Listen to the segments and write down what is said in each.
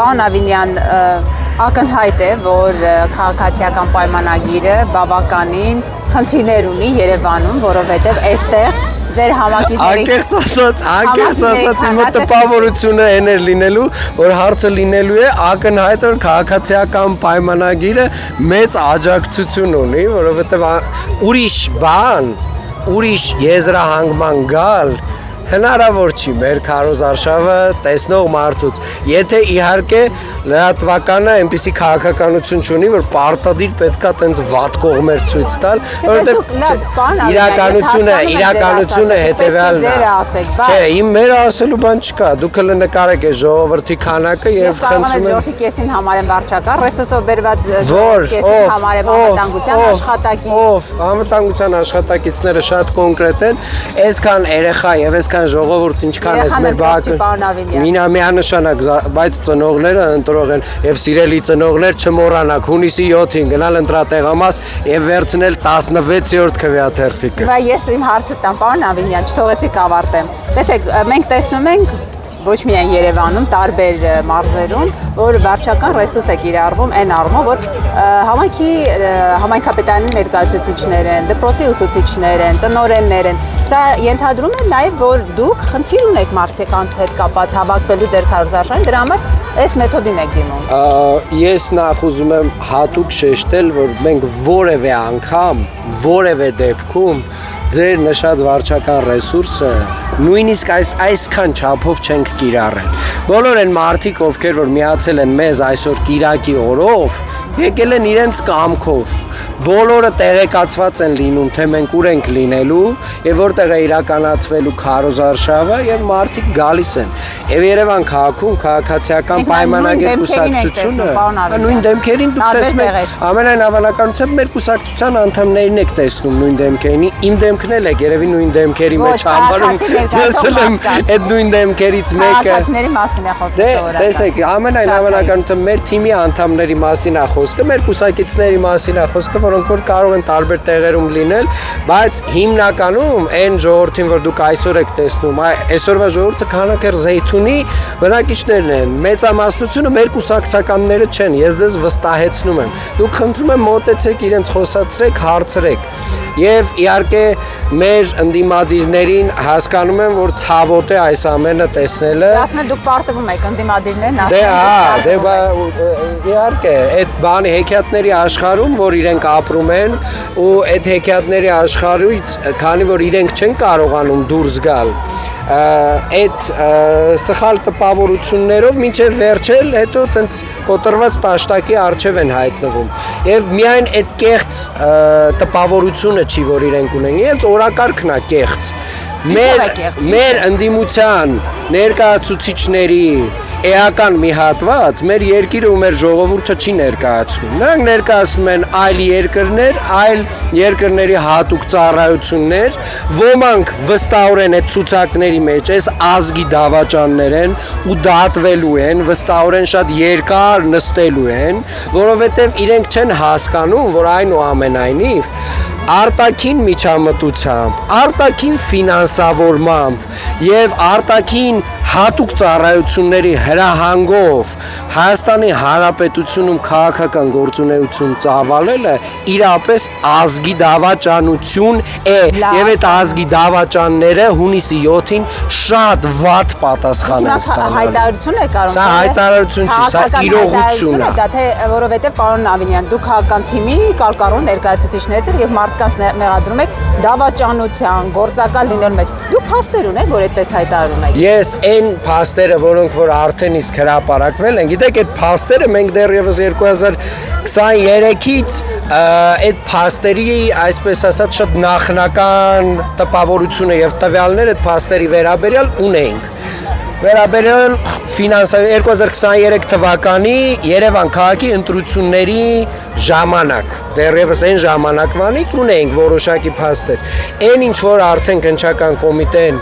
Պարոն Ավինյան, ակնհայտ է, որ քաղաքացիական պայմանագիրը բավականին խնդիրներ ունի Երևանում, որովհետև այստեղ ձեր համակիների անկեղծ ասած իմ տպավորությունը այն էր լինելու, որ հարցը լինելու է ակնհայտ որ քաղաքացիական պայմանագիրը մեծ աջակցություն ունի, որովհետև ուրիշ եզրահանգման գալ հնարավոր չի մեր քարոզարշավը տեսնող մարդուց, եթե իհարկե լրատվականը այնպիսի քաղաքականություն չունի, որ պարտադիր պետքա տենց վատ կողմեր ցույց տալ, որովհետև իրականությունը հետևյալն է։ Չէ, իմ մեր ասելու բան չկա, դուք հենց նկարեք է ժողովրդի քանակը եւ խնդրում եմ ժողովրդի կեսին համարեմ վարչական ռեսուրսով բերված կեսին համարեմ անվտանգության աշխատակից։ Անվտանգության աշխատակիցները շատ կոնկրետ են, այսքան երեխա եւ այսքան ժողովուրդ ինչքան էս մեր բակը միանշանակ, բայց ծնողները ընտրող են եւ սիրելի ծնողներ չմոռանաք հունիսի 7-ին գնալ ընտրատեղամաս եւ վերցնել 16-րդ քվեաթերթիկը։ Բայց ես իմ հարցը տամ, պարոն Ավինյան, չթողեցիք ավարտեմ։ Տեսեք, մենք տեսնում ենք ոչ միայն Երևանում, տարբեր մարզերում, որ վարչական ռեսուրս է կիրառվում այն առումով, որ համայնքապետարանի ներկայացուցիչներ են, դպրոցի ուսուցիչներ են, տնօրեններ են։ Սա ենթադրում է նաև, որ դուք խնդիր ունեք մարդկանց հետ կապված հավաքվելու ձեր քարոզարշավին, դրա համար այս մեթոդին եք դիմում։ Ես նախ ուզում եմ հատուկ շեշտել, որ մենք որևէ անգամ, որևէ դեպքում ձեր նշած վարչական ռեսուրսը նույնիսկ այսքան չափով չենք կիրառել։ Բոլոր այն մարդիկ, ովքեր որ միացել են մեզ այսօր կիրակի օրով, եկել են իրենց կամքով։ Բոլորը տեղեկացված են լինում, թե մենք ուր ենք լինելու եւ որտեղ է իրականացվելու քարոզարշավը եւ մարդիկ գալիս են։ Եվ Երևան քաղաքում քաղաքացիական պայմանագիր կուսակցությունը նույն դեմքերին դուք տեսնում եք, ամենայն հավանականությամբ մեր կուսակցության անդամներին եք տեսնում նույն դեմքերին, իմ դեմքն էլ եք երևի նույն դեմքերի մեջ համարում, տեսել եմ այդ նույն դեմքերից մեկը։ Քաղաքացիների մասին է խոսքը սովորական։ Տեսեք, ամենայն հավանականությամբ մեր թիմի անդամների մասին է խոսքը, մեր կուսակիցների մասին է խոսքը, որոնք որ կարող են տարբեր տեղերում լինել, բայց հիմնականում այն ժողովրդին, որ դուք այսօր եք տեսնում, այսօրվա ժողովուրդը քանակեր Զեյթունի բնակիչներն են, մեծամասնությունը մեր կուսակցականները չեն, ես ձեզ վստահեցնում եմ։ Դուք խնդրում եմ մոտեցեք իրենց խոսացրեք, հարցրեք։ Եվ իհարկե մեր ընդդիմադիրներին հասկանում եմ, որ ցավոտ է այս ամենը տեսնելը։ Ասում եք դուք պարտվում եք ընդդիմադիրներն իհարկե, այդ բանի հեքիաթների աշխարհում, որ իրենք ապրում են, ու այդ հեքիաթների աշխարհից, քանի որ իրենք չեն կարողանում դուրս գալ, այդ սխալ տպավորություններով մինչև վերջել, հետո տենց կոտրված տաշտակի առջև են հայտնվում։ Եվ միայն այդ կեղծ տպավորությունը չի, որ իրենք ունեն, իրենց օրակարգն է կեղծ։ Մեր ընդդիմության ներկայացուցիչների էական մի հատված մեր երկիրը ու մեր ժողովուրդը չի ներկայացնում։ Նրանք ներկայացնում են այլ երկրներ, այլ երկրների հատուկ ծառայություններ, ոմանք վստահորեն այդ ցուցակների մեջ այս ազգի դավաճաններ են ու դատվելու են, վստահորեն շատ երկար նստելու են, որովհետև իրենք չեն հասկանում, որ այնուամենայնիվ արտաքին միջամտությամբ, արտաքին ֆինանսավորմամբ եւ արտաքին հատուկ ծառայությունների հրահանգով Հայաստանի Հանրապետությունում քաղաքական գործունեություն ծավալելը իրապես ազգի դավաճանություն է եւ այդ ազգի դավաճանները հունիսի 7-ին շատ վատ պատասխան են ստանալու։ Հայտարարություն է կարող։ Սա հայտարարություն չի, սա իրողություն է։ Դա թե որովհետեւ պարոն Ավինյան, դուք քաղաքական թիմի կարկառուն ներկայացուցիչներից եք եւ մարդկանց մեղադրում եք դավաճանության, գործակալ լինելու մեջ։ Դուք փաստեր ունեք, որ այդպես հայտարարում եք։ Ես այն փաստերը, որոնք որ արդեն իսկ հրապարակվել են, գիտեք, այդ փաստերը մենք դեռևս 2023-ից այդ փաստերի, այսպես ասած, շատ նախնական տպավորությունը եւ տվյալներ այդ փաստերի վերաբերյալ ունենք։ Վերաբերյալ 2023 թվականի Երևան քաղաքի ընտրությունների ժամանակ, դեռևս այն ժամանակվանից ունենք որոշակի փաստեր։ Այն ինչ որ արդեն քննչական կոմիտեն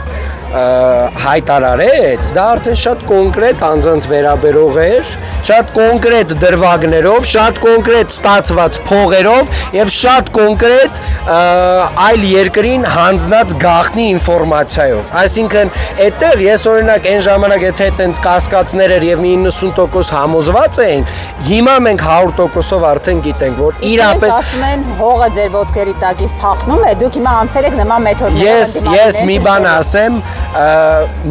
հայտարարեց, դա արդեն շատ կոնկրետ անձանց վերաբերող էր, շատ կոնկրետ դրվագներով, շատ կոնկրետ ստացված փողերով եւ շատ կոնկրետ այլ երկրին հանձնած գաղտնի ինֆորմացիայով։ Այսինքն, այդտեղ ես օրինակ այն ժամանակ եթե այտենց կասկածներ էր եւ մի 90% համոզված էինք, հիմա մենք 100%-ով արդեն գիտենք, որ իրապես ասում են հողը ձեր ոտքերի տակից փախնում է, դուք հիմա անցել եք նման մեթոդներով։ Ես մի բան ասեմ,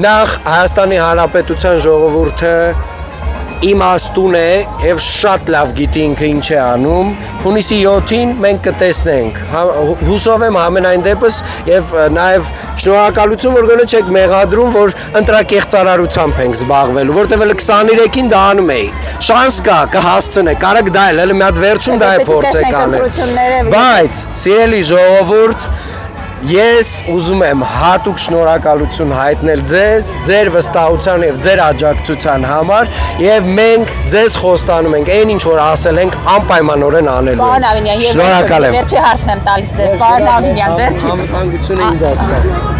նախ Հայաստանի Հանրապետության ժողովուրդը իմաստուն է եւ շատ լավ գիտի ինքը ինչ է անում։ Հունիսի 7-ին մենք կտեսնենք։ Հուսով եմ ամենայն դեպս եւ նաեւ շնորհակալություն, որ գոնե չեք մեղադրում, որ ընտրակեղծարարությամբ ենք զբաղվելու, որտեւ էլ 23-ին դա անում էի։ Շանս կա, կհասցնեք, կարեք դա էլ մի հատ վերջում դա է փորձեք անել։ Բայց, սիրելի ժողովուրդ, ես ուզում եմ հատուկ շնորհակալություն հայտնել ձեզ, ձեր վստահության եւ ձեր աջակցության համար եւ մենք ձեզ խոստանում ենք այն ինչ որ ասել ենք անպայմանորեն անելու։ Պարոն Ավինյան, շնորհակալ եմ։ Վերջի հարցն եմ տալիս ձեզ, պարոն Ավինյան, վերջի։ Անվտանգությունը ինձ ասում է։